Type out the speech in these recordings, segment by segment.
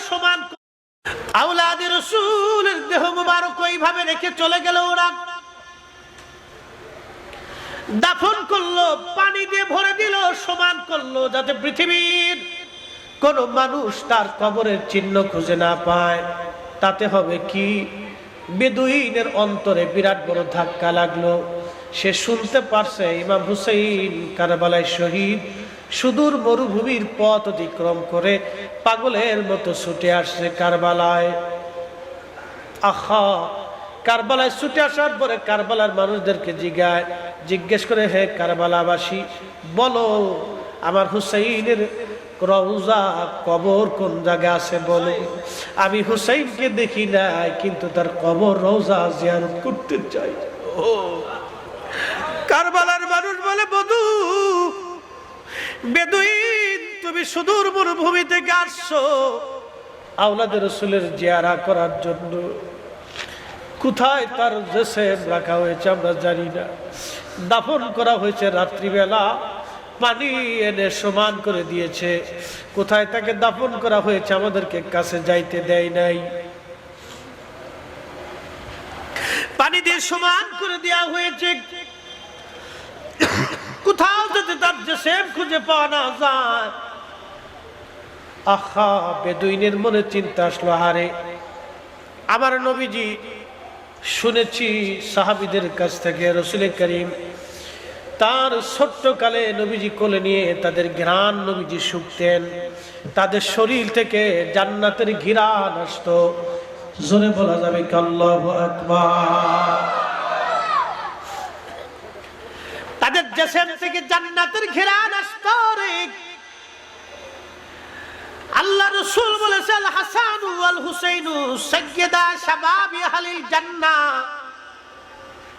সমান। আওলাদে রাসূলের দেহ মুবারক ওইভাবে রেখে চলে গেল, ওরা দাফন করলো, পানি দিয়ে ভরে দিল, সমান করলো, যাতে পৃথিবীর কোন মানুষ তার কবরের চিহ্ন খুঁজে না পায়। তাতে হবে কি, বেদুইনের অন্তরে বিরাট বড় ধাক্কা লাগলো। সে শুনতে পারছে ইমাম হুসাইন কারবালায় শহীদ। সুদূর মরুভূমির পথ অতিক্রম করে পাগলের মতো ছুটে আসছে কারবালায়। আহা, কারবালায় ছুটে আসার পরে কারবালার মানুষদেরকে জিজ্ঞেস করে, হে কারবালাবাসী, বলো আমার হুসাইনের রওজা কবর কোন জায়গায় আছে বলো। আমি হুসাইনকে দেখি নাই, কিন্তু তার কবর রওজা জিয়ারত করতে চাই। ও কারবালার মানুষ বলে, বধু বেদুইন, তুমি সুদূর মরুভূমি থেকে আসছো আওলাদে রাসূলের জিয়ারা করার জন্য। কোথায় তার জেসেম রাখা হয়েছে আমরা জানি না। দাফন করা হয়েছে রাত্রিবেলা, পানি এনে সমান করে দিয়েছে। কোথায় তাকে দাফন করা হয়েছে আমাদেরকে কাছে যাইতে দেয় নাই। পানি দিয়ে সমান করে দেওয়া হয়েছে, কোথাও যাতে তার জেসেম খুঁজে পাওয়া না যায়। আহা, বেদুইনের মনে চিন্তা আসলো, হারে আমার নবীজি, শুনেছি সাহাবীদের কাছ থেকে রাসূল করিম তার ছোট্টকালে নবীজি কোলে নিয়ে তাদের ঘ্রাণ নবীজি শুকতেন, তাদের শরীর থেকে জান্নাতের ঘ্রাণ আসতো। জোরে বলা যাবে কি আল্লাহু আকবার। তাদের জিসম থেকে জান্নাতের ঘ্রাণ আসতো রে। আল্লাহ রাসূল বলেছেন, হাসান ওয়াল হুসাইন সাইয়্যিদা শাবাবি আহলিল জান্নাহ।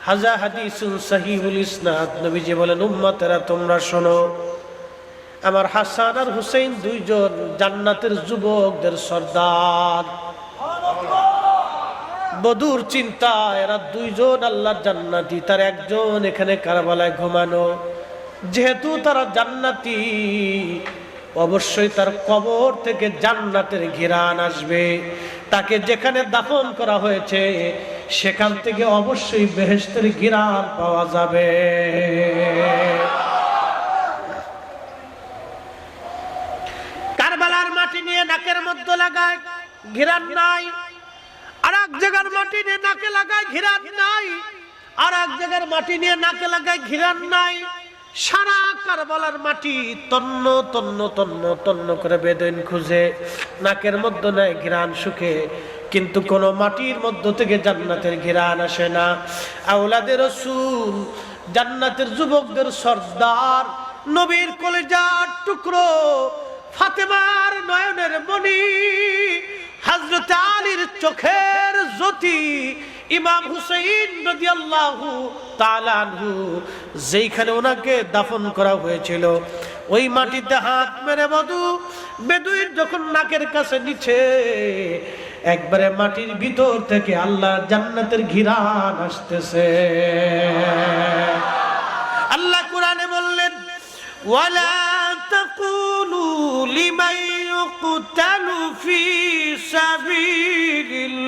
হাযা হাদিসুন সহিহুল ইসনাদ। নবীজি বলেন, উম্মতেরা তোমরা শোনো, আমার হাসান আর হুসাইন দুইজন জান্নাতের যুবকদের সর্দার। বদুর চিন্তা, এরা দুইজন আল্লাহর জান্নাতি, তার একজন এখানে কারবালায় ঘুমানো। যেহেতু তারা জান্নাতি, অবশ্যই তার কবর থেকে জান্নাতের ঘিরান আসবে। তাকে যেখানে দাফন করা হয়েছে সেখান থেকে অবশ্যই বেহেশতের ঘিরান পাওয়া যাবে। কারবালার মাটি নিয়ে নাকের মধ্যে লাগায়, ঘিরান নাই। আর এক জায়গার মাটি নিয়ে নাকে লাগায়, ঘিরান নাই। আর এক জায়গার মাটি নিয়ে নাকে লাগায়, ঘিরান নাই। সারা কারবালার মাটি তন্ন তন্ন তন্ন তন্ন করে বেদুইন খুঁজে, নাকের মধ্যে নাই, ঘিরান শুকে, কিন্তু কোন মাটির মধ্য থেকে জান্নাতের ঘিরান আসে না। আওলাদে রাসূল, জান্নাতের যুবকদের সর্দার, নবীর কলিজার টুকরো, ফাতেমার নয়নের মণি, হযরত আলীর চোখের জ্যোতি, ইমাম হুসাইন রাদিয়াল্লাহু তাআলা আনহু, যেখানে ওনাকে দাফন করা হয়েছিল ওই মাটিতে হাত মেরে বেদুইন যখন নাকের কাছে নিচে, একবারে মাটির ভিতর থেকে আল্লাহর জান্নাতের ঘিরান আসতেছে। আল্লাহ কোরআনে বললেন, ওয়ালা তাকুলু লিমান ইউকতালু ফি সাবিলিল্লাহি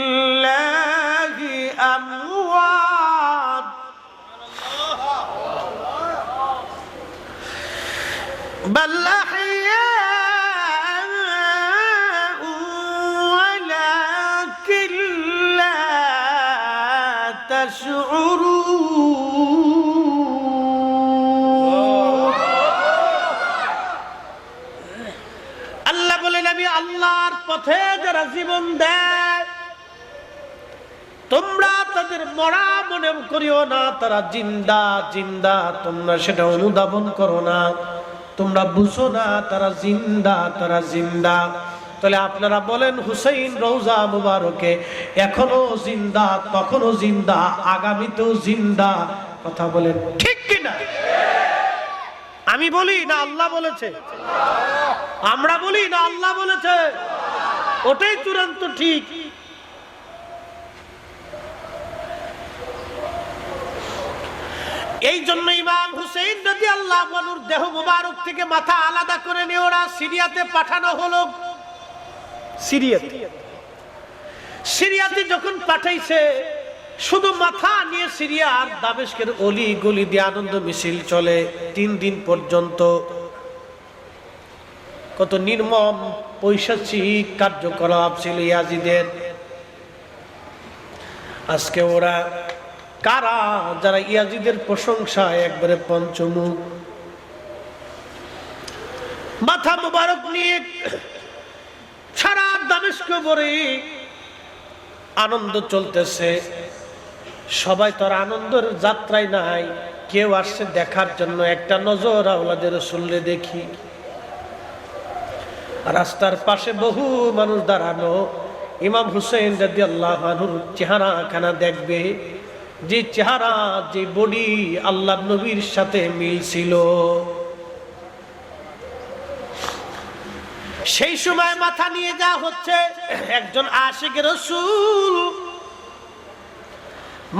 আমওয়াত বাল আহইয়াউ ওয়ালাকিন লা তাশউরুন। আল্লাহ বলেন, আমি আল্লাহর পথে যারা জীবন দেয় তোমরা তাদের মরা মনে করিও না, তারা জিন্দা জিন্দা, তোমরা সেটা অনুধাবন করো না, তোমরা বুঝো না তারা জিন্দা, তারা জিন্দা। তাহলে আপনারা বলেন, হুসাইন রওজা মুবারকে এখনো জিন্দা, তখনো জিন্দা, আগামীতেও জিন্দা। কথা বলেন ঠিক কিনা? আমি বলি না আল্লাহ বলেছে? আমরা বলি না আল্লাহ বলেছে? ওটাই চূড়ান্ত ঠিক। এই জন্য ইমাম হুসাইন রাদিয়াল্লাহু আনহুর দেহ মুবারক থেকে মাথা আলাদা করে নিয়ে ওরা সিরিয়াতে পাঠানো হলো। সিরিয়াতে যখন পাঠাইছে, শুধু মাথা নিয়ে সিরিয়ার দামেস্কের অলি গলি দিয়ে আনন্দ মিছিল চলে 3 দিন পর্যন্ত। কত নির্মম পৈশাচিক কার্যকলাপ ছিল ইয়াজিদের। আজকে ওরা কারা যারা ইয়াজিদের প্রশংসায় একবারে পঞ্চমুখ, মাথা মুবারক নিয়ে সারা দামেস্ক ভরে আনন্দ চলতেছে। সবাই তো আর আনন্দের যাত্রায় নাই, কেউ আসছে দেখার জন্য, একটা নজর আওলাদের রাসূলকে দেখি। রাস্তার পাশে বহু মানুষ দাঁড়ানো, ইমাম হুসেন রাদিয়াল্লাহু আনহুর চেহারাখানা দেখবে, যে চেহারা যে বডি আল্লাহর নবীর সাথে মিল ছিল। সেই সময় মাথা নিয়ে যাওয়া হচ্ছে একজন আশিক রাসূল,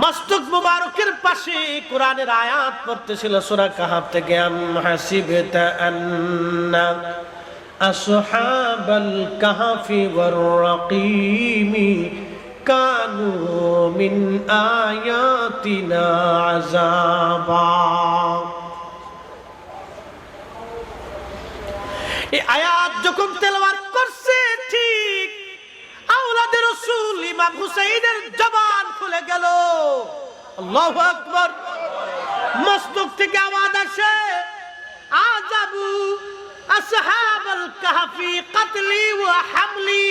মস্তক মুবারকের পাশে কোরআনের আয়াত পড়তেছিল সূরা কাহাফ থেকে, আম হাসিবতা আন্না আসহাবাল কাহফি ওয়ার রাকিমি কানু মিন আয়াতিনা আযাবা। এই আয়াত যখন তেলাওয়াত করছে, ঠিক আওলাদের রাসূল ইমাম হুসাইনের জবান খুলে গেল। আল্লাহু আকবার। মস্তক থেকে আওয়াজ আসে, আযাবু আসহাবাল কাহফি কাতলি ওয়া হামলি।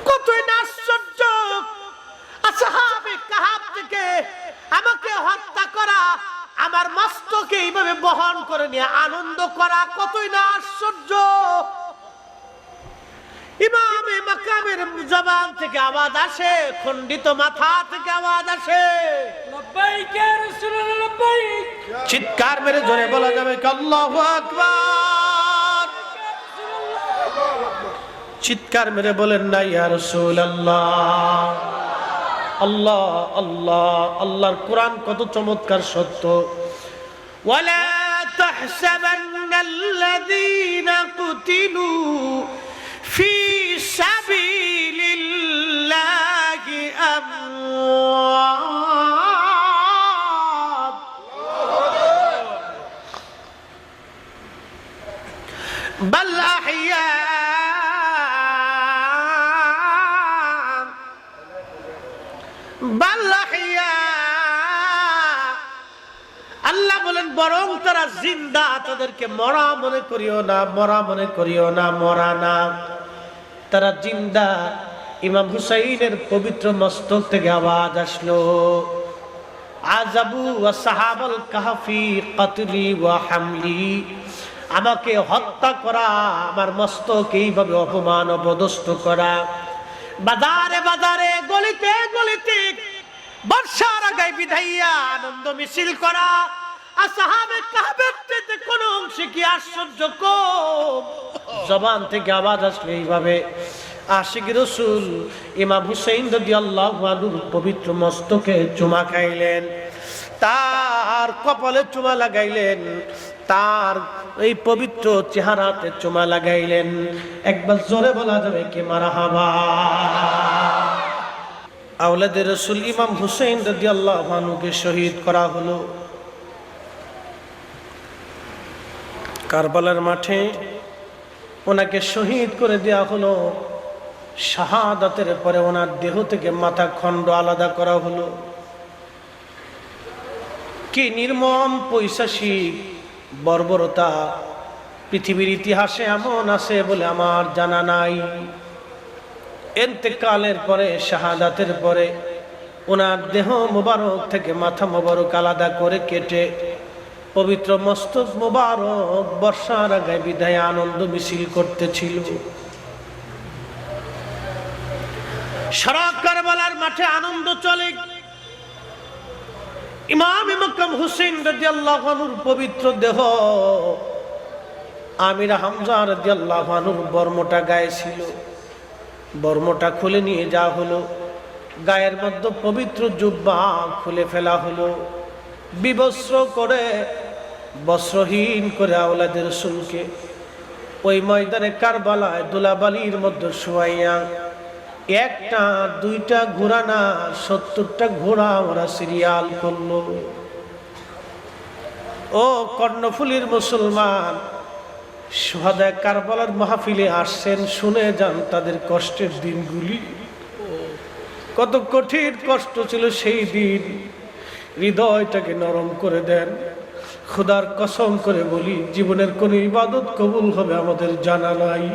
কতই না আশ্চর্য, আসহাবে কাহফ থেকে আমাকে হত্যা করা, আমার মস্তকে এইভাবে বহন করে নিয়ে আনন্দ করা, কতই না আশ্চর্য। ইমামে মাকামের জবান থেকে আওয়াজ আসে, খণ্ডিত মাথা থেকে আওয়াজ আসে, লাব্বাইক ইয়া রাসূলুল্লাহ লাব্বাইক। চিৎকার মেরে জোরে বলা যাবে কি আল্লাহু আকবার? চিৎকার মেরে বলেন না ইয়া রাসূলুল্লাহ। আল্লাহ আল্লাহ, আল্লাহর কোরআন কত চমৎকার সত্য। ওয়ালা তাহসাবান্নাল্লাযীনা কুতিলু ফি সাবিলিল্লাহি আমওয়াত বাল আহইয়া বাল আহইয়া। আল্লাহ বলেন বরং তারা জিন্দা, তাদেরকে মরা মনে করিও না, মরা মনে করিও না, মরা না, তারা জিন্দা। ইমাম হুসাইনের পবিত্র মস্তক থেকে আওয়াজ আসলো, আযাবু আসহাবাল কাহফি কাতলি ওয়া হামলি। আমাকে হত্যা করা, আমার মস্তক এইভাবে অপমান অপদস্থ করা, বাজারে বাজারে গলিতে গলিতে বর্ষার আগে বিধাইয়া আনন্দ মিছিল করা, আসহাবে কাহফের চাইতে কোন অংশে কি আশ্চর্য কম? জবান থেকে আওয়াজ আসলে এইভাবে আশিক রাসূল ইমাম হুসাইন রাদিয়াল্লাহু আনহুর পবিত্র মস্তকে চুমা খাইলেন, তার কপালে চুমা লাগাইলেন, তার এই পবিত্র চেহারাতে চুমা লাগাইলেন। একবার জোরে বলা যাবে কি মারহাবা? আওলাদের রাসূল ইমাম হুসাইন রাদিয়াল্লাহু আনহুকে শহীদ করা হলো। কারবালার মাঠে ওনাকে শহীদ করে দেওয়া হলো। শাহাদাতের পরে ওনার দেহ থেকে মাথা খণ্ড আলাদা করা হলো। কি নির্মম পৈশাচিক বর্বরতা! পৃথিবীর ইতিহাসে এমন আছে বলে আমার জানা নাই। ইন্তেকালের পরে, শাহাদাতের পরে ওনার দেহ মোবারক থেকে মাথা মোবারক আলাদা করে কেটে পবিত্র মস্তক মোবারক বর্ষার আগে বিদায় আনন্দ মিছিল করতেছিল। সারা কারবালার মাঠে আনন্দ চলে। ইমাম মাকাম হুসাইন রাদিয়াল্লাহু আনহুর পবিত্র দেহ আমির হামজা রাদিয়াল্লাহু আনহুর বর্মটা গায়ে ছিল। বর্মটা খুলে নিয়ে যাওয়া হলো, গায়ের মধ্যে পবিত্র জুব্বা খুলে ফেলা হলো, বিবস্ত্র করে বস্ত্রহীন করে আওলাদের রাসূলকে ওই ময়দানে কারবালায় ধুলাবালির মধ্যে শোয়াইয়া একটা দুইটা ঘোড়া না 70টা ঘোড়া ওরা সিরিয়াল করলো। ও কর্ণফুলীর মুসলমান, শুহাদায়ে কারবালার মাহফিলে আসছেন, শুনে যান তাদের কষ্টের দিনগুলি। কত কঠিন কষ্ট ছিল সেই দিন, হৃদয়টাকে নরম করে দেন। খোদার কসম করে বলি, জীবনের কোন ইবাদত কবুল হবে আমাদের জানা নাই।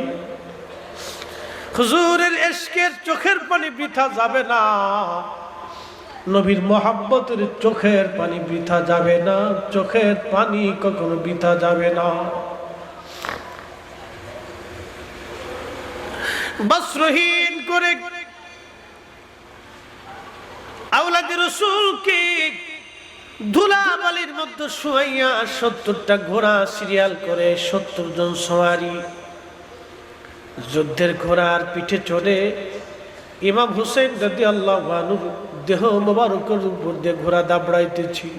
হুজুরের ইশকের চোখের পানি বৃথা যাবে না, নবীর মোহাব্বতের চোখের পানি বৃথা যাবে না, চোখের পানি কখনো বৃথা যাবে না। বস্ত্রহীন করে আওলাদ রাসূলকে ধুলাবালির মধ্যে শুয়াইয়া 70টা ঘোড়া সিরিয়াল করে 70 জন সওয়ারি যুদ্ধের ঘোড়ার পিঠে চড়ে ইমাম হুসেন রাদিয়াল্লাহু আনহু দেহ মোবারকের উপর দিয়ে ঘোড়া দাবড়াইতেছিল।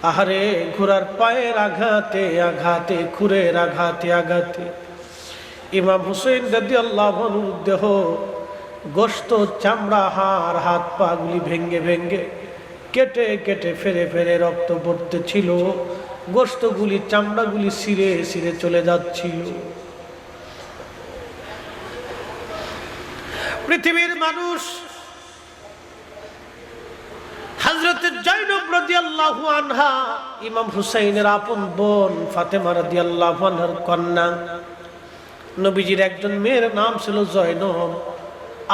আহারে, ঘোড়ার পায়ের আঘাতে আঘাতে, খুরের আঘাতে আঘাতে ইমাম হুসেন রাদিয়াল্লাহু আনহুর দেহ, গোশত, চামড়া, হাড়, হাত পা গুলি ভেঙ্গে ভেঙ্গে কেটে কেটে ফেরে ফেরে রক্ত পড়তেছিল। গোশতগুলি চামড়াগুলি ছিঁড়ে ছিঁড়ে চলে যাচ্ছিল। পৃথিবীর মানুষ হযরত যায়েনব রাদিয়াল্লাহু আনহা, ইমাম হুসাইনের আপন বোন ফাতেমা রাদিয়াল্লাহু আনহার কন্যা। নবীজির একজন মেয়ের নাম ছিল জয়নব,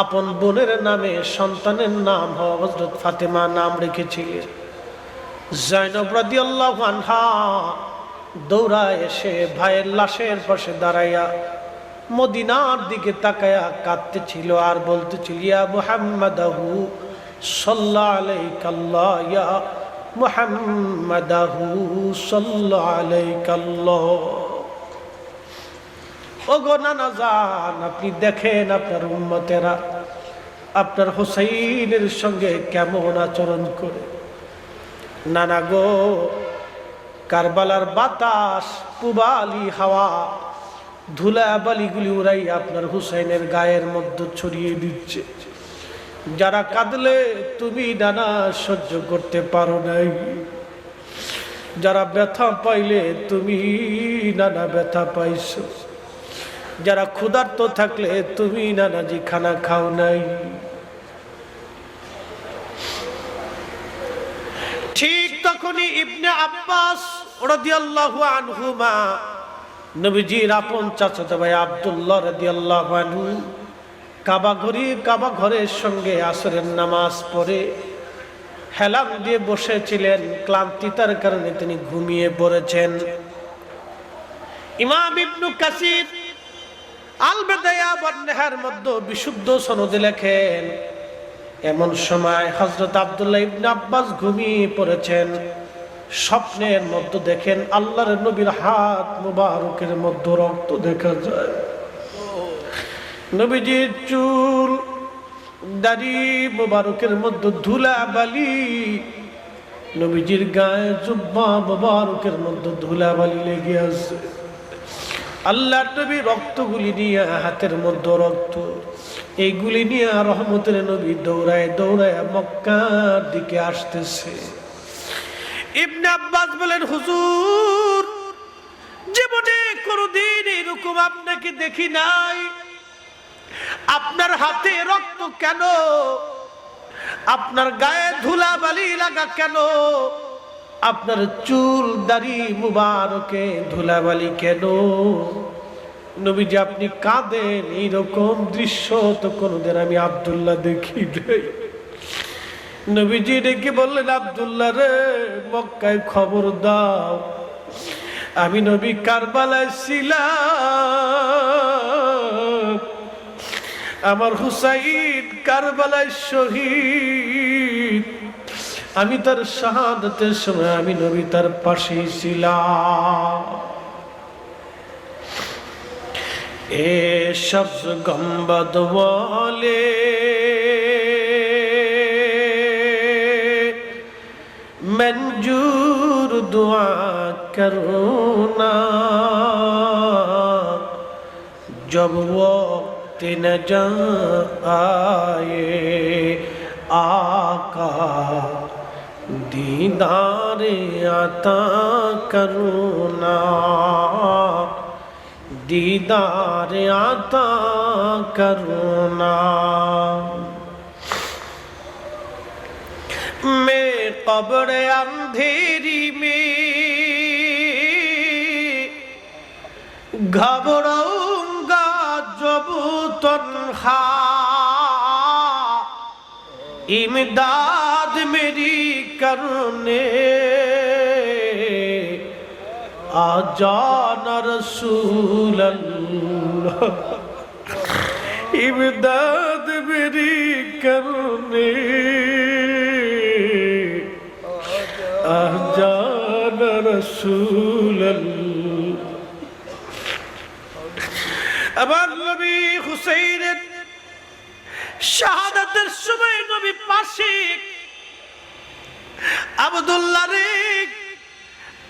আপন বোনের নামে সন্তানের নাম হযরত ফাতেমা নাম রেখেছিলেন। জয়নব রাদিয়াল্লাহু আনহা দৌড়ায় এসে ভাইয়ের লাশের পাশে দাঁড়াইয়া মদিনার দিকে তাকায়া কাঁদতেছিল আর বলতেছিল, ইয়া মুহাম্মাদাহু সাল্লাল্লাহু আলাইকাল্লাহ, ইয়া মুহাম্মাদাহু সাল্লাল্লাহু আলাইকাল্লাহ। ওগো নানা জান, আপনি দেখেন আপনার উম্মতেরা আপনার হুসাইনের সঙ্গে কেমন আচরণ করে। নানা গো, কারবালার বাতাস, পুবালি হাওয়া, ধুলাবালিগুলি উড়াই আপনার হুসাইনের গায়ের মধ্যে ছড়িয়ে দিচ্ছে। যারা কাঁদলে তুমি নানা সহ্য করতে পারো নাই, যারা ব্যথা পাইলে তুমি নানা ব্যথা পাইছো, যারা ক্ষুধার্ত থাকলে তুমি নানাজি খানা খাও নাই। ঠিক তখনই ইবনে আব্বাস রাদিয়াল্লাহু আনহুমা, নবীজির আপন চাচাতো ভাই আব্দুল্লাহ রাদিয়াল্লাহু আনহু, কাবা ঘরের সঙ্গে আসরের নামাজ পড়ে হেলাম দিয়ে বসেছিলেন। ক্লান্তিতার কারণে তিনি ঘুমিয়ে পড়েছেন। ইমাম ইবনে কাসির আল বিদায়া ওয়ান নিহার মধ্যে বিশুদ্ধ সনদে লেখেন, এমন সময় হযরত আব্দুল্লাহ ইবনে আব্বাস ঘুমিয়ে পড়েছেন। স্বপ্নের মধ্যে দেখেন আল্লাহর নবীর হাত মুবারকের মধ্যে রক্ত দেখা যায়। নবীজির চুল দাড়ি মুবারকের মধ্যে ধুলাবালি, নবীজির গায়ে জুব্বা মুবারকের মধ্যে ধুলাবালি লেগে আছে। আল্লাহর নবী রক্তগুলি নিয়ে, হাতের মধ্যে রক্ত, এইগুলি নিয়ে রহমতের নবী দৌড়ায় দৌড়ায় মক্কার দিকে আসতেছে। ইবনে আব্বাস বলেন, হুজুর, জীবনে কোনদিন এরকম আপনাকে দেখি নাই। আপনার হাতে রক্ত কেন? আপনার গায়ে ধুলাবালি লাগা কেন? আপনার চুল দাড়ি মুবারকে ধুলাবালি কেন? নবীজি, আপনি কাঁদেন, এইরকম দৃশ্য তো কোনদিন আমি আব্দুল্লাহ দেখি নাই। নবীজি ডেকে বললেন, আব্দুল্লাহ রে, মক্কায় খবর দাও, আমি নবী কারবালায় ছিলাম, আমার হুসাইন কারবালায় শহীদ, আমি তার শাহাদাতের সময় আমি নবী তার পাশে ছিলাম। এ শব্দ গম্বদ ওয়ালে मंजूर दुआ करो ना, जब वक्त नजर आए आका दीदार आता करुणा दीदार आता करुणा मैं कब्र अंधेरी में घबराऊंगा जब तन्हा इमदाद मेरी करने आ जाना रसूल अल्लाह इमदाद मेरी करने आ जाना रसूल अल्लाह। আমার নবী হুসাইনের শাহাদাতের সময় নবী পাশে আব্দুল্লাহ রে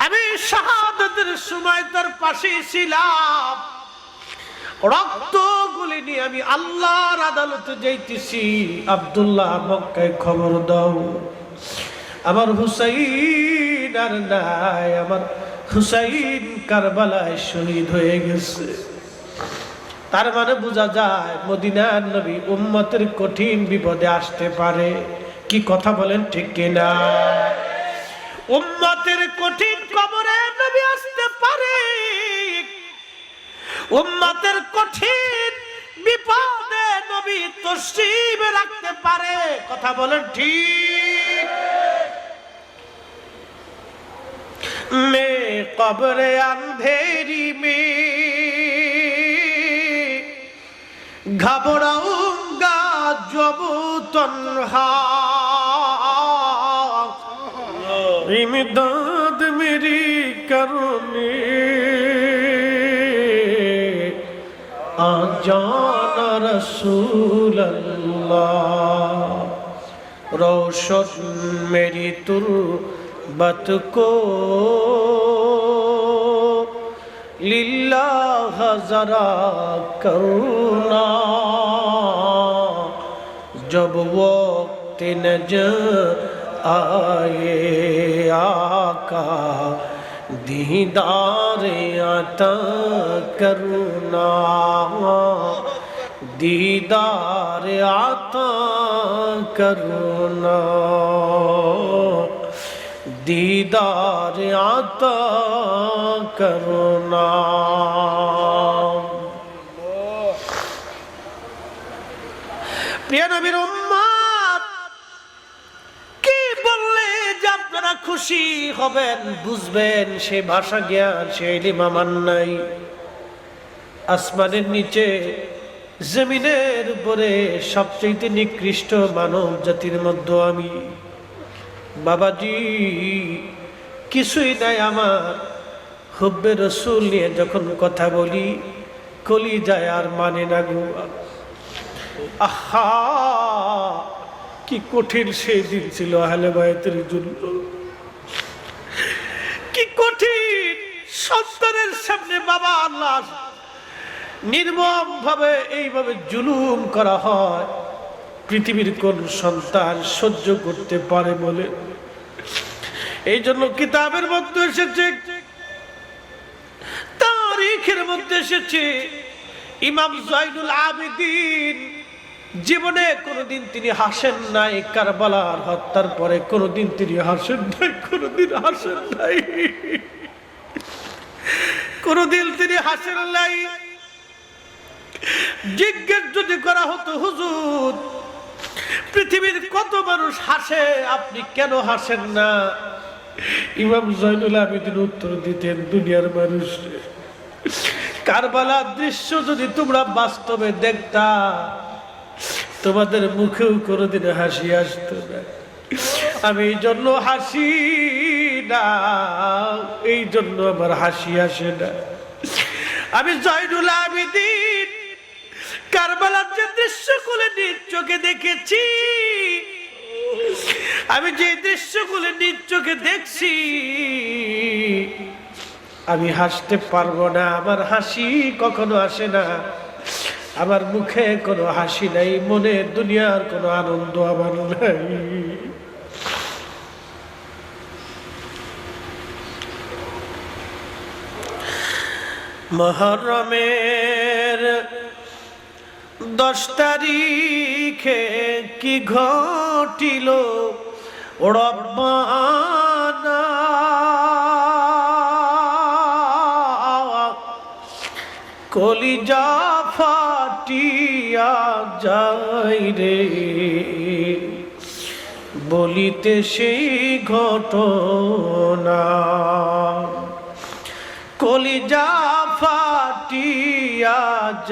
আমি শাহাদাতের সময় তার পাশে ছিলাম রক্ত গুলি নিয়ে আমি আল্লাহর আদালতে যাইতেছি আব্দুল্লাহ মক্কায় খবর দাও আমার হুসাইন আর নাই আমার হুসাইন কারবালায় শহীদ হয়ে গেছে। তার মানে বোঝা যায় মদিনার নবী উম্মতের কঠিন বিপদে আসতে পারে। কি কথা বলেন ঠিক কিনা? উম্মতের কঠিন কবরে নবী আসতে পারে, উম্মতের কঠিন বিপদে নবী তশরিফ রাখতে পারে। কথা বলেন ঠিক? মে কবরে अंधेरी में घबराऊंगा जब तन्हा इमदाद मेरी करने आ जाना रसूल अल्लाह। रोशन मेरी तुर्बत को लिल्लाह जरा करुणा जब वक्त नजर आए आका दीदार आता करुणा दीदार आता करुणा दीदार आता करुणा। প্রিয় নবীর উম্মত কি বললে যে আপনারা খুশি হবেন বুঝবেন সে ভাষা জ্ঞান সে ইলম আমার নাই। আসমানের নিচে জমিনের উপরে সবচেয়ে নিকৃষ্ট মানব জাতির মধ্যে আমি বাবাজি কিছুই নাই। আমার হুব্বে রসুল নিয়ে যখন কথা বলি কলিজায় আর মানে না গো। আহা কি কঠিন সেই দিন ছিল আহলে বায়তের জন্য, কি কঠিন। সন্তানের সামনে বাবা আল্লাহ নির্মম ভাবে এইভাবে জুলুম করা হয়, পৃথিবীর কোন সন্তান সহ্য করতে পারে বলে? এই জন্য কিতাবের মধ্যে এসেছে, তারিখের মধ্যে এসেছে, ইমাম জয়নুল আবেদিন জীবনে কোনোদিন তিনি হাসেন নাই। কারবালার হত্যার পরে কোনোদিন তিনি হাসেন নাই, কোনোদিন হাসেন নাই, কোনোদিন তিনি হাসেন নাই। জিজ্ঞেস যদি করা হতো হুজুর পৃথিবীর কত মানুষ হাসে আপনি কেন হাসেন না, ইমাম জয়নুল আবেদিন উত্তর দিতেন দুনিয়ার মানুষ কারবালার দৃশ্য যদি তোমরা বাস্তবে দেখতা তোমাদের মুখেও কোনোদিন হাসি আসতো না। আমি এই জন্য হাসি না, এই জন্য আমার হাসি আসে না। আমি জয়নুল আবেদিন কারবালার যে দৃশ্যগুলো নিজ চোখে দেখেছি, আমি যে দৃশ্যগুলো নিজ চোখে দেখছি আমি হাসতে পারবো না, আমার হাসি কখনো আসে না। আমার মুখে কোনো হাসি নাই, মনে দুনিয়ার কোনো আনন্দ আমার নাই। মুহররমের 10 তারিখে কি ঘটিল রব্বানা, কলিজা ফাটিয়া যায় রে বলিতে সেই ঘটনা, কলিজা ফাটিয়া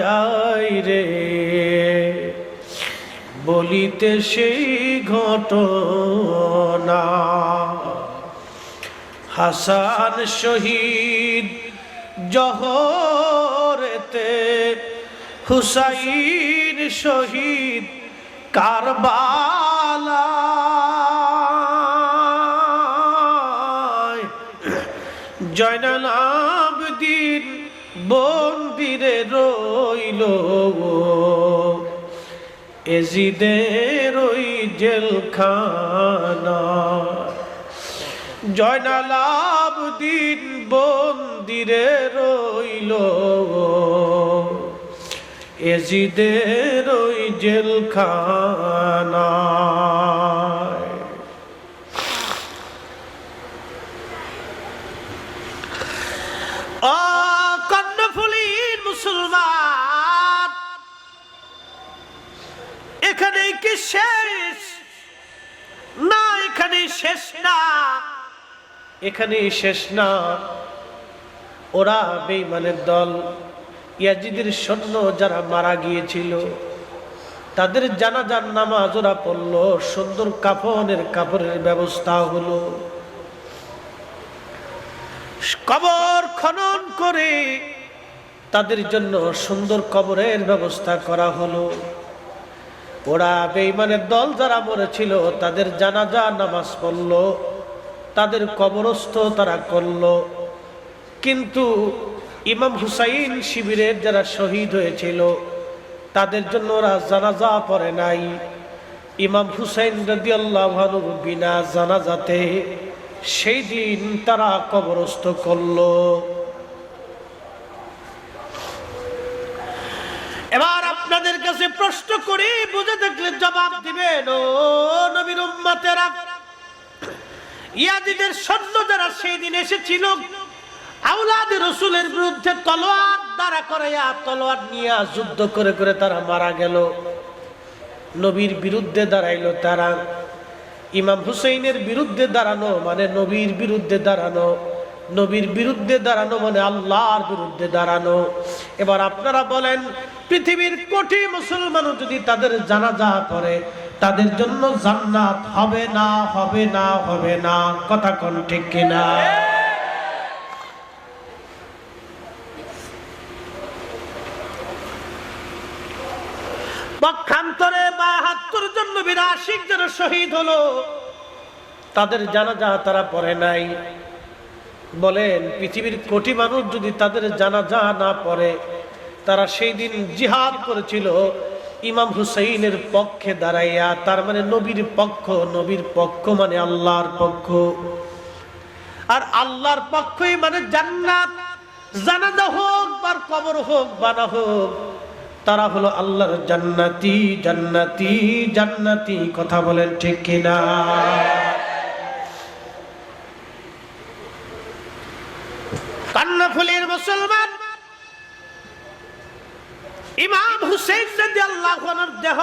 যায় রে বলিতে সেই ঘটনা। হাসান শহীদ জহরেতে, হুসাইন শহীদ কারবালায়, জয়নাল আবদিন বন্দিরে রইল, এজিদের ওই জেলখানা, জয়নাল আবদিন বন্দিরে রইল, এজিদের ওই জেলখানা। কর্ণফুলীর মুসলমান, এখানে কি শেষ না? এখানে শেষ না, এখানে শেষ না। ওরা বেঈমানের দল, ইয়াজিদের সৈন্য যারা মারা গিয়েছিল তাদের জানাজার নামাজ ওরা পড়ল, সুন্দর কাপড়ের ব্যবস্থা হলো, কবর খনন করে তাদের জন্য সুন্দর কবরের ব্যবস্থা করা হলো। ওরা বেঈমানের দল যারা মরেছিল তাদের জানাজা নামাজ পড়ল, তাদের কবরস্থ তারা করল, কিন্তু ইমাম হুসাইন শিবিরের যারা শহীদ হয়েছিল তাদের জন্য ওরা জানাজা পড়ে নাই। ইমাম হুসাইন রাদিয়াল্লাহু আনহু বিনা জানাজাতে সেই দিন তারা কবরস্থ করল। এবার আপনাদের কাছে প্রশ্ন করি, বুঝে দেখলে জবাব দিবেন। ও নবীর উম্মতেরা, ইয়াজিদের সৈন্য যারা সেই দিন এসেছিল আওলাদে রাসূলের বিরুদ্ধে তলোয়ার দ্বারা করাইয়া, তলোয়ার নিয়ে যুদ্ধ করে করে তারা মারা গেল, নবীর বিরুদ্ধে দাঁড়াইলো তারা। ইমাম হুসাইনের বিরুদ্ধে দাঁড়ানো মানে নবীর বিরুদ্ধে দাঁড়ানো, নবীর বিরুদ্ধে দাঁড়ানো মানে আল্লাহর বিরুদ্ধে দাঁড়ানো। এবার আপনারা বলেন, পৃথিবীর কোটি মুসলমানও যদি তাদের জানাজা পড়ে তাদের জন্য জান্নাত হবে না? হবে না? হবে না? কথা কোন ঠিক কিনা? পক্ষান্তরে ৭২ জন নবীর আশিক যারা শহীদ হলো তাদের জানাজা তারা পড়ে নাই। বলেন, পৃথিবীর কোটি মানুষ যদি তাদের জানাজা না পড়ে, তারা সেই দিন জিহাদ করেছিল ইমাম হুসাইনের পক্ষে দাঁড়াইয়া, তার মানে নবীর পক্ষ। নবীর পক্ষ মানে আল্লাহর পক্ষ, আর আল্লাহর পক্ষই মানে জান্নাত। জানাজা হোক বা কবর হোক বা না হোক, তারা হলো আল্লাহর জান্নাতি, জান্নাতি, জান্নাতি। কথা বলেন ঠিক কিনা? কর্ণফুলীর মুসলমান, ইমাম হুসাইন রাদিয়াল্লাহু আনহুর দেহ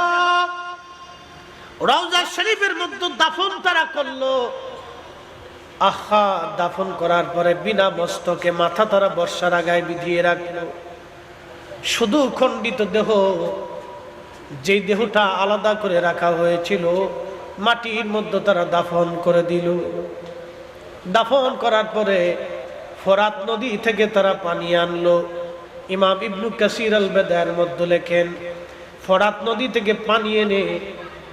রওজা শরীফের মধ্যে দাফন তারা করলো। আহা, দাফন করার পরে বিনা মস্তকে মাথা তারা বর্ষার আগায় বিধিয়ে রাখলো। শুধু খণ্ডিত দেহ, যে দেহটা আলাদা করে রাখা হয়েছিল, মাটির মধ্যে তারা দাফন করে দিল। দাফন করার পরে ফরাত নদী থেকে তারা পানি আনলো। ইমাম ইবনু কাসির আল বেদায়ের মধ্যে লেখেন, ফরাত নদী থেকে পানি এনে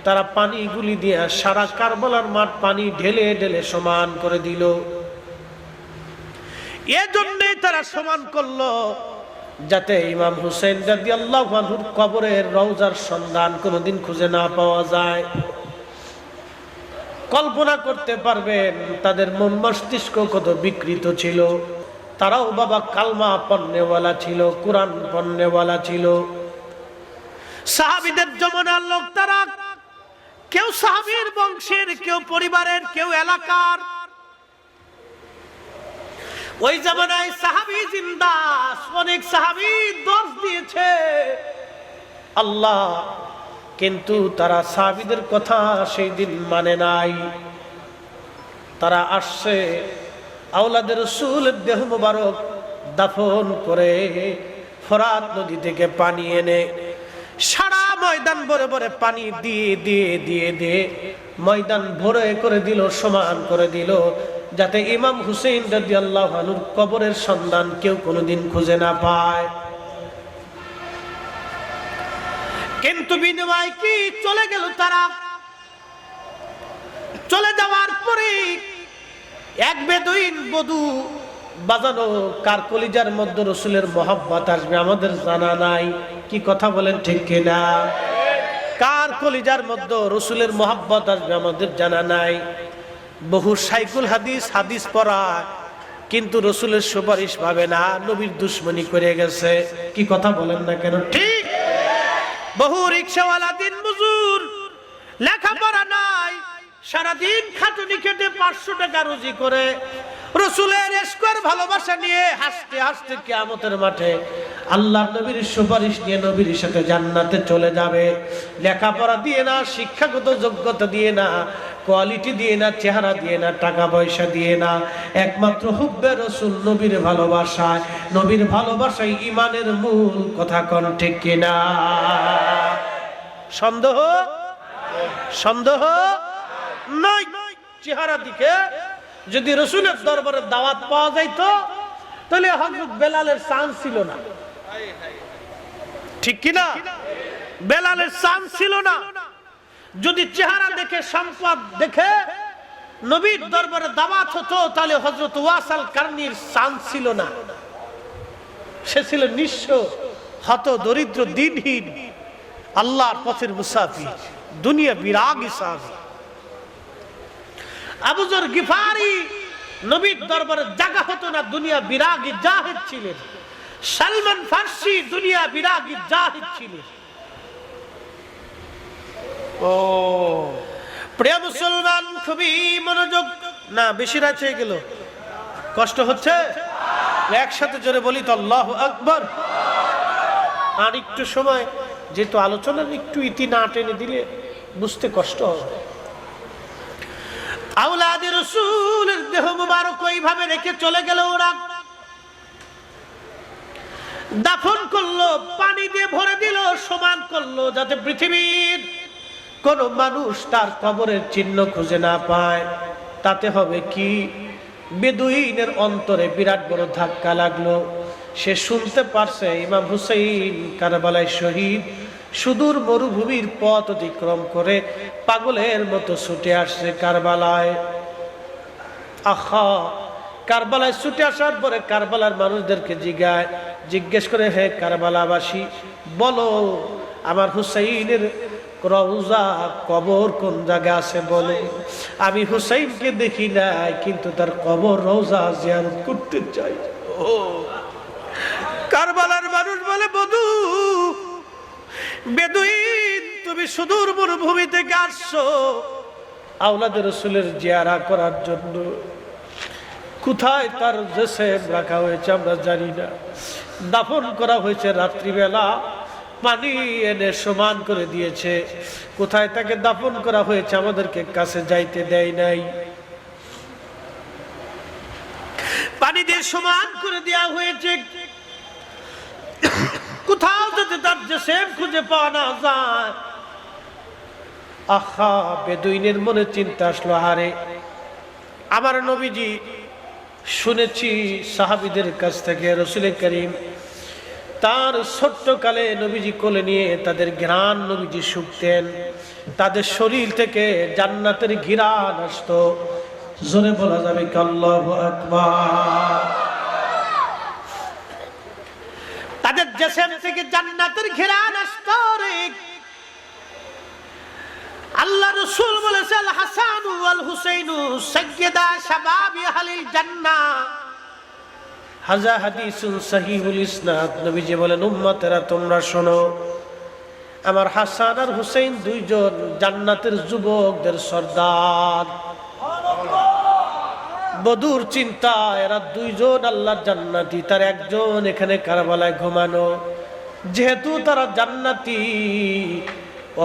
তারা পানিগুলি দিয়ে সারা কারবালার মাঠ পানি ঢেলে ঢেলে সমান করে দিল। এজন্যই তারা সমান করলো যাতে ইমাম হুসেন রাদিয়াল্লাহু আনহুর কবরের রওজার সন্ধান কোনোদিন খুঁজে না পাওয়া যায়। কল্পনা করতে পারবেন তাদের মন মস্তিষ্ক কত বিকৃত ছিল। তারাও বাবা কালমা পড়নেওয়ালা ছিল, কোরআন পড়নেওয়ালা ছিল। সাহাবীদের জমানার লোক তারা, কেউ সাহাবীর বংশের, কেউ পরিবারের, কেউ এলাকার। ওই জামানায় সাহাবী জিন্দা, অনেক সাহাবী দর্শ দিয়েছে আল্লাহ, কিন্তু তারা সাহাবীদের কথা সেই দিন মানে নাই। তারা আসছে আওলাদে রাসূলের দেহ মোবারক দাফন করে ফোরাত নদী থেকে পানি এনে সারা ময়দান ভরে ভরে পানি দিয়ে দিয়ে দিয়ে দিয়ে ময়দান ভরে করে দিল, সমান করে দিল, যাতে ইমাম হুসেইন রাদিয়াল্লাহু আনহুর কবরের সন্ধান কেউ কোনোদিন খুঁজে না পায়। কিন্তু বিনিময় কি? চলে গেল তারা। চলে যাওয়ার পরে এক বেদুইন বধূ বাজানো, কার কলিজার মধ্যে রসুলের মহব্বত আসবে আমাদের জানা নাই। কি কথা বলেন ঠিক কিনা? কার কলিজার মধ্যে রসুলের মহব্বত আসবে আমাদের জানা নাই। বহু সাইকুল হাদিস হাদিস পড়া, কিন্তু রসুলের সুপারিশ পাবে না, নবীর দুশ্মনী করে গেছে। কি কথা বলেন না কেন? ঠিক। বহু রিকশাওয়ালা, দিন মজুর, লেখাপড়া নাই, সারাদিন খাটুনি খেটে 500 টাকা রুজি করে রসুলের ইশকের ভালোবাসা নিয়ে হাসতে হাসতে কিয়ামতের মাঠে আল্লাহর নবীর সুপারিশ নিয়ে নবীর সাথে জান্নাতে চলে যাবে। লেখাপড়া দিয়ে না, শিক্ষাগত যোগ্যতা দিয়ে না, কোয়ালিটি দিয়ে না, চেহারা দিয়ে না, টাকা পয়সা দিয়ে না, একমাত্র হুব্বে রসুল, নবীর ভালোবাসায়। নবীর ভালোবাসাই ইমানের মূল। কথা কোন ঠিক কিনা? সন্দেহ সন্দেহ নাই। চেহারা দিকে যদি রসুলের দরবারে দাওয়াত পাওয়া যাইতো, তাহলে হযরত বেলালের চান্স ছিল না। ঠিক কিনা? বেলালের চান্স ছিল না। যদি চেহারা দেখে, সম্পদ দেখে নবীর দরবারে দাওয়াত হতো, তাহলে হযরত ওয়াসাল কারনির চান্স ছিল না। সে ছিল নিঃস্ব, হত দরিদ্র, দিনহীন, আল্লাহর পথের মুসাফির, দুনিয়া বিরাগী সাহাবী। আবু যর গিফারি নবীর দরবারে জায়গা হতো না, দুনিয়া বিরাগী জাহিদ ছিলেন। সালমান ফারসি দুনিয়া বিরাগী জাহিদ ছিলেন। ও প্রিয় মুসলমান, খুবই মনোযোগ না, বেশি রাত হয়ে গেল, কষ্ট হচ্ছে? একসাথে জোরে বলি তো আল্লাহু আকবার। আর একটু সময়, যেহেতু আলোচনার একটু ইতি না টেনে দিলে বুঝতে কষ্ট হবে। আওলাদে রাসূলের দেহ মুবারক ওইভাবে রেখে চলে গেল। ওরা দাফন করলো, পানি দিয়ে ভরে দিল, সমান করলো, যাতে পৃথিবীর কোন মানুষ তার কবরের চিহ্ন খুঁজে না পায়। তাতে হবে কি? বেদুইনের অন্তরে বিরাট বড় ধাক্কা লাগলো। সে শুনতে পারছে ইমাম হুসাইন কারবালায় শহীদ। সুদূর মরুভূমির পথ অতিক্রম করে পাগলের মতো ছুটে আসছে কারবালায়। আহা, কারবালায় ছুটে আসার পরে কারবালার মানুষদেরকে জিজ্ঞেস করে, হে কারবালাবাসী, বলো আমার হুসাইনের রওজা, কবর কোন জায়গা আছে বলো। আমি হুসাইনকে দেখি নাই, কিন্তু তার কবর, রওজা জিয়ারত করতে চাই। ও কারবালার মানুষ বলে, বধূ, বেদুইন, তুমি সুদূর মরুভূমি থেকে আসছো আওলাদে রাসূলের জিয়ারা করার জন্য। কোথায় তার জেসেম রাখা হয়েছে আমরা জানি না। দাফন করা হয়েছে রাত্রিবেলা, পানি এনে সমান করে দিয়েছে। কোথায় তাকে দাফন করা হয়েছে আমাদেরকে কাছে যাইতে দেয় নাই। পানি দিয়ে সমান করে দেওয়া হয়েছে, কোথাও যদি তার জেসেম খুঁজে পাওয়া না যায়। আহা, বেদুইনের মনে চিন্তা আসলো, আরে আমার নবীজি, শুনেছি সাহাবীদের কাছ থেকে রাসূল করিম তার ছোট্টকালে নবীজি কোলে নিয়ে তাদের ঘ্রাণ নবীজি শুকতেন, তাদের শরীর থেকে জান্নাতের ঘ্রাণ আসতো। জোরে বলা যাবে আল্লাহু আকবার। জিসিম থেকে জান্নাতের ঘেরান আসতো রে। আল্লাহ রাসূল বলেছে আল হাসান ওয়াল হুসাইন সাইয়্যিদা শাবাবি আহলিল জান্নাহ। হাযা হাদিসুন সহিহুল ইসনাদ। নবীজি বলেন উম্মতেরা তোমরা শোনো, আমার হাসান আর হুসাইন দুইজন জান্নাতের যুবকদের সর্দার। বদুর চিন্তা এরা দুইজন আল্লাহর জান্নাতি, তার একজন এখানে কারবালায় ঘুমানো। যেহেতু তারা জান্নাতি,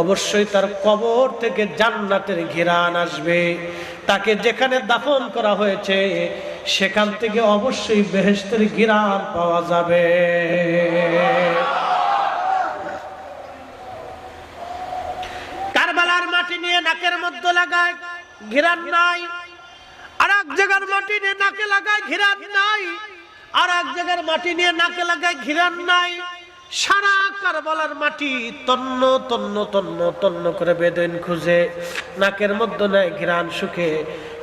অবশ্যই তার কবর থেকে জান্নাতের ঘিরান আসবে। তাকে যেখানে দাফন করা হয়েছে সেখান থেকে অবশ্যই বেহেশতের ঘিরান পাওয়া যাবে। কারবালার মাটি নিয়ে নাকের মধ্যে লাগায়, ঘিরান নাই। আর এক জায়গার মাটি নিয়ে নাকে লাগায়, ঘিরান নাই। আর এক জায়গার মাটি নিয়ে নাকে লাগায়, ঘিরান নাই। সারা কারবালার মাটি তন্ন তন্ন তন্ন তন্ন করে বেদইন খুঁজে, নাকের মধ্যে নেয় ঘিরান শুকে,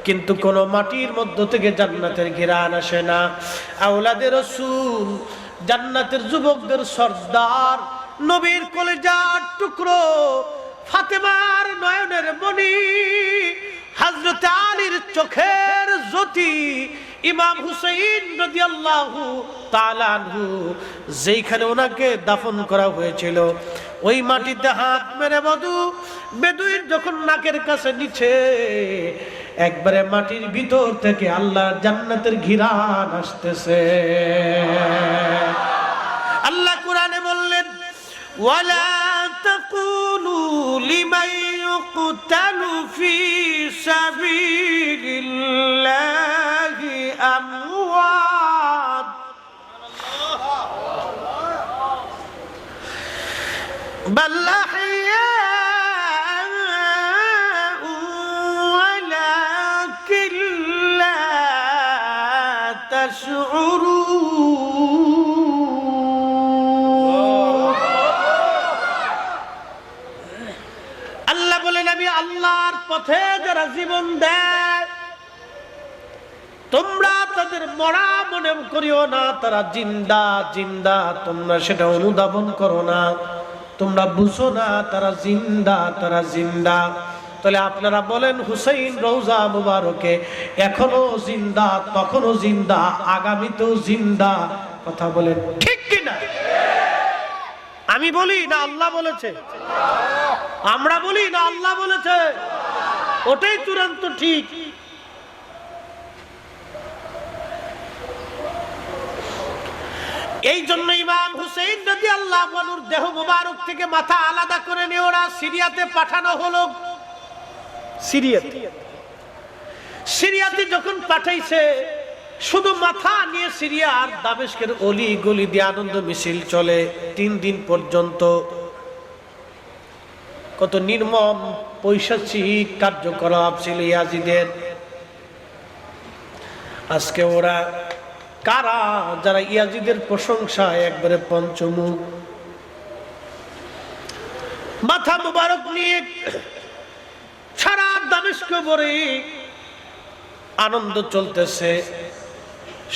কিন্তু কোন মাটির মধ্য থেকে জান্নাতের ঘিরান আসে না। আওলাদে রাসূল, জান্নাতের যুবকদের সর্দার, নবীর কলিজার টুকরো, ফাতেমার নয়নের মণি, হযরত আলীর চোখের জ্যোতি, ইমাম হুসাইন রাদিয়াল্লাহু তাআলা আনহু, যেখানে ওনাকে দাফন করা হয়েছিল ওই মাটিতে হাত মেরে বেদুইন যখন নাকের কাছে নিচে, একবারে মাটির ভিতর থেকে আল্লাহর জান্নাতের ঘিরান আসতেছে। আল্লাহ কোরআনে বললেন ওয়ালা তাকুলু লিমান ইউকতালু ফি সাবিলিল্লাহি আমওয়াত বাল আহইয়াউ ওয়ালাকিন লা তাশউরুন। আল্লাহ বলেন আমি আল্লাহর পথে যারা জীবন দেয় তোমরা তাদের মরা মনে করিও না, তারা জিন্দা জিন্দা, তোমরা সেটা অনুধাবন করো না, তোমরা বুঝো না তারা জিন্দা, তারা জিন্দা। তাহলে আপনারা বলেন হুসাইন রওজা মুবারকে এখনো জিন্দা, তখনও জিন্দা, আগামীতেও জিন্দা। কথা বলেন ঠিক কিনা? আমি বলি না আল্লাহ বলেছে? আমরা বলি না আল্লাহ বলেছে? ওটাই চূড়ান্ত ঠিক। এই জন্য ইমাম হুসাইন রাদিয়াল্লাহু আনহুর দেহ মুবারক থেকে মাথা আলাদা করে নিয়ে ওরা সিরিয়াতে পাঠানো হলো। সিরিয়াতে যখন পাঠাইছে, শুধু মাথা নিয়ে সিরিয়ার দামেস্কের অলি গলি দিয়ে আনন্দ মিছিল চলে 3 দিন পর্যন্ত। কত নির্মম পৈশাচিক কার্যকলাপ ছিল ইয়াজিদের। আজকে ওরা কারা যারা ইয়াজিদের প্রশংসায় একবারে পঞ্চমুখ, মাথা মুবারক নিয়ে সারা দামেস্ক ভরে আনন্দ চলতেছে।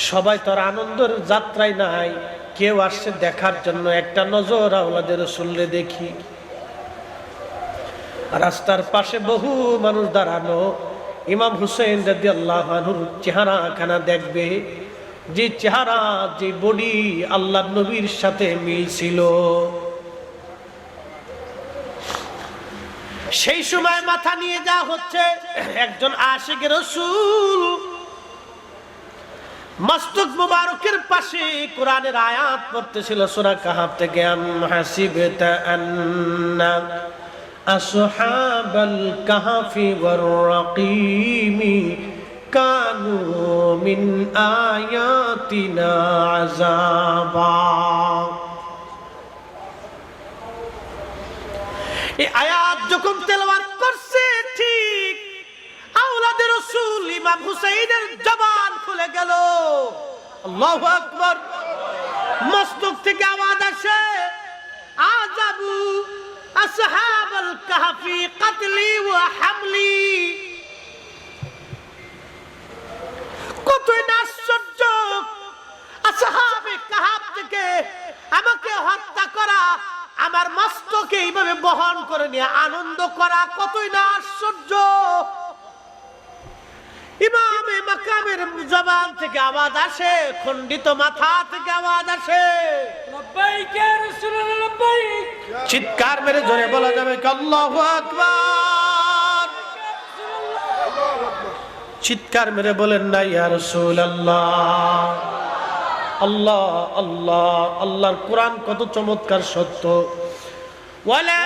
সবাই তো আর আনন্দের যাত্রায় নাই, কেউ আসছে দেখার জন্য, একটা নজর আওলাদে রাসূলকে দেখি। রাস্তার পাশে বহু মানুষ দাঁড়ানো, ইমাম হুসাইন রাদিয়াল্লাহু আনহুর চেহারাখানা দেখবে, যে চেহারা, যে বডি আল্লাহর নবীর সাথে মিল ছিল। সেই সময় মাথা নিয়ে যাওয়া হচ্ছে একজন আশিকে রাসূল, মস্তক মুবারকের পাশে কোরআনের আয়াত পড়তেছিল সূরা কাহাফ থেকে, আম হাসিবতা আন্না আসহাবাল কাহফি ওয়ার রাকিমি কানু মিন আয়াতিনা আযাবা। এই আয়াত যখন তেলাওয়াত করছে, ঠিক আওলাদে রাসূল ইমাম হুসাইনের জবান খুলে গেল। আল্লাহু আকবার। মস্তক থেকে আওয়াজ আসে, আযাবু আসহাবাল কাহফি কাতলি ওয়া হামলি। কতই না আশ্চর্য, আসহাবে কাহফ থেকে আমাকে হত্যা করা, আমার মস্তকে এইভাবে বহন করে নিয়ে আনন্দ করা কতই না আশ্চর্য। ইমামে মাকামের জবান থেকে আওয়াজ আসে, খণ্ডিত মাথা থেকে আওয়াজ আসে, লব্বাইক ইয়া রাসূলুল্লাহ লব্বাইক। চিৎকার মেরে জোরে বলা যাবে আল্লাহু আকবার। চিৎকার মেরে বলেন না ইয়া রাসূলুল্লাহ। আল্লাহ আল্লাহ, আল্লাহর কোরআন কত চমৎকার সত্য। ওয়ালা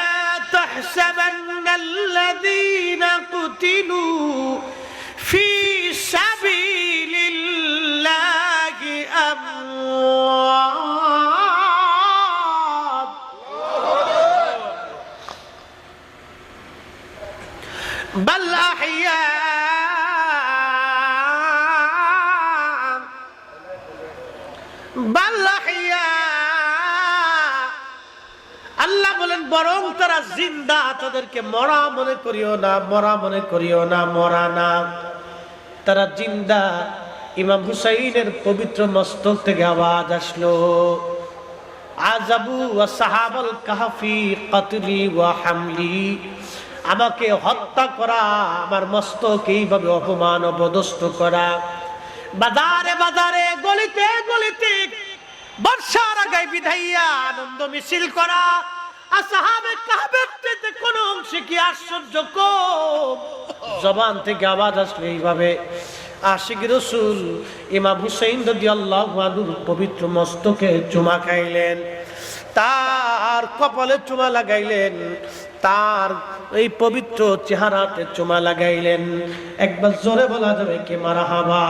তাহসাবান্নাল্লাযীনা কুতিলু ফি সাবিলিল্লাহি আমওয়াত বাল আহইয়া বাল আহইয়া। আল্লাহ বলেন বরং তারা জিন্দা, তাদেরকে মরা মনে করিও না, মরা মনে করিও না, মরা না, তারা জিন্দা। ইমাম হুসাইনের পবিত্র মস্তক থেকে আওয়াজ আসলো, আযাবু ওয়া সাহাবাল কাহফি কতলি ওয়া হামলি। আমাকে হত্যা করা, আমার মস্তক এইভাবে অপমান অপদস্থ করা, বাজারে বাজারে গলিতে গলিতে বর্ষার আগে বিধাইয়া আনন্দ মিছিল করা, আসহাবে কাহফের চাইতে কোন অংশে কি আশ্চর্য কম? জবান থেকে আওয়াজ আসলে এইভাবে আশিক রাসূল ইমাম হুসাইন রাদিয়াল্লাহু আনহুর পবিত্র মস্তকে চুমা খাইলেন, তার কপালে চুমা লাগাইলেন, তার এই পবিত্র চেহারাতে চুমা লাগাইলেন। একবার জোরে বলা যাবে কি মারহাবা।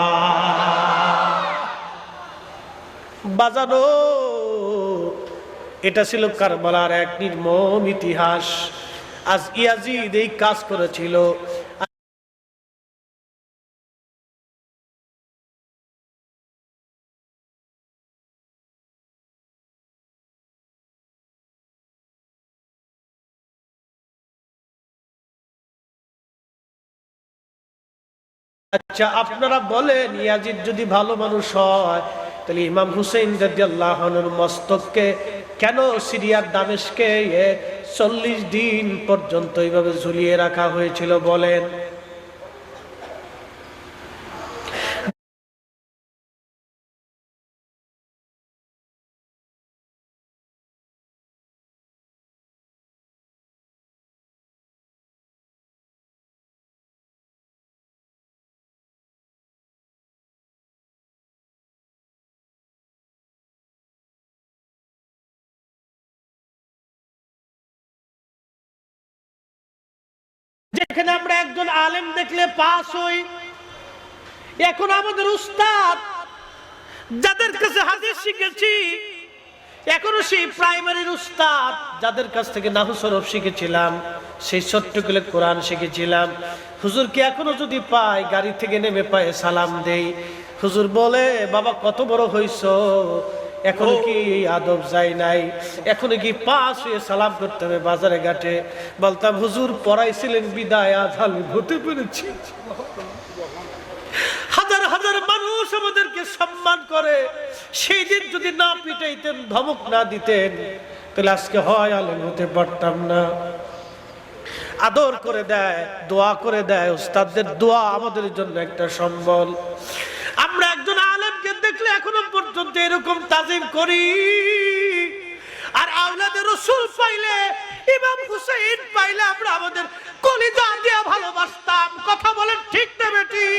বাজানো, এটা ছিল কারবালার এক নির্মম ইতিহাস। আজ ইয়াজিদ এই কাজ করেছিল। আচ্ছা আপনারা বলেন, ইয়াজিদ যদি ভালো মানুষ হয় তাহলে ইমাম হুসাইন রাদিয়াল্লাহু আনহুর মস্তককে কেন সিরিয়ার দামেস্কে 40 দিন পর্যন্ত এইভাবে ঝুলিয়ে রাখা হয়েছিল বলেন? যেখানে আমরা একজন আলেম দেখলে পাস হই, এখন আমাদের উস্তাদ যাদের কাছে হাদিস শিখেছি, এখনো সেই প্রাইমারির উস্তাদ যাদের কাছ থেকে নাহু সরফ শিখেছিলাম, সেই ছোট্টগুলো কোরআন শিখেছিলাম, হুজুরকে এখনো যদি পাই গাড়ি থেকে নেমে পায়ে সালাম দেই। হুজুর বলে বাবা কত বড় হইছো, এখন কি আদব যাই নাই, এখন কি পাস হয়ে সালাম করতে হবে বাজারে ঘাটে? বলতাম হুজুর পড়াইছিলেন বিদায়, আজ আমি হতে পেরেছি। হাজার হাজার মানুষ আমাদেরকে সম্মান করে, সেই দিন যদি না পিটাইতেন, ধমক না দিতেন, তাহলে আজকে হয় আলেম হতে পারতাম না। আদর করে দেয়, দোয়া করে দেয়, উস্তাদদের দোয়া আমাদের জন্য একটা সম্বল। আমরা একজন আলেমকে দেখলে এখনো পর্যন্ত এরকম তাজিম করি। আর আওলাদে রাসূল পাইলে, ইমাম হুসাইন পাইলে আমরা আমাদের কলিজা দিয়ে ভালোবাসতাম। কথা বলেন ঠিক না বেটি?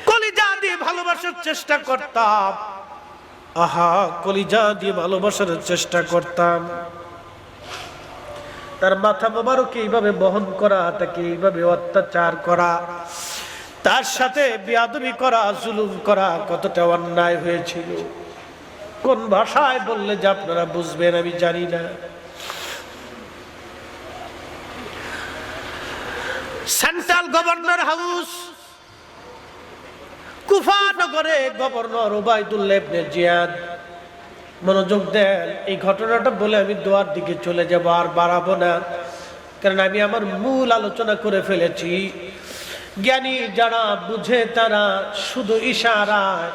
কলিজা দিয়ে ভালোবাসার চেষ্টা করতাম। আহা, কলিজা দিয়ে ভালোবাসার চেষ্টা করতাম। তার মাথা মোবারক এইভাবে বহন করা, তাকে এইভাবে অত্যাচার করা, তার সাথে বেয়াদবি করা, জুলুম করা কতটা অন্যায় হয়েছিল। কোন ভাষায় বললে যে আপনারা বুঝবেন আমি জানি না। সেন্ট্রাল গভর্নর হাউস কুফা নগরে গভর্নর উবাইদুল্লাহ ইবনে জিয়াদ, মনোযোগ দেন, এই ঘটনাটা বলে আমি দোয়ার দিকে চলে যাব, আর বাড়াবো না, কারণ আমি আমার মূল আলোচনা করে ফেলেছি। জ্ঞানী যারা বুঝে তারা শুধু ইশারায়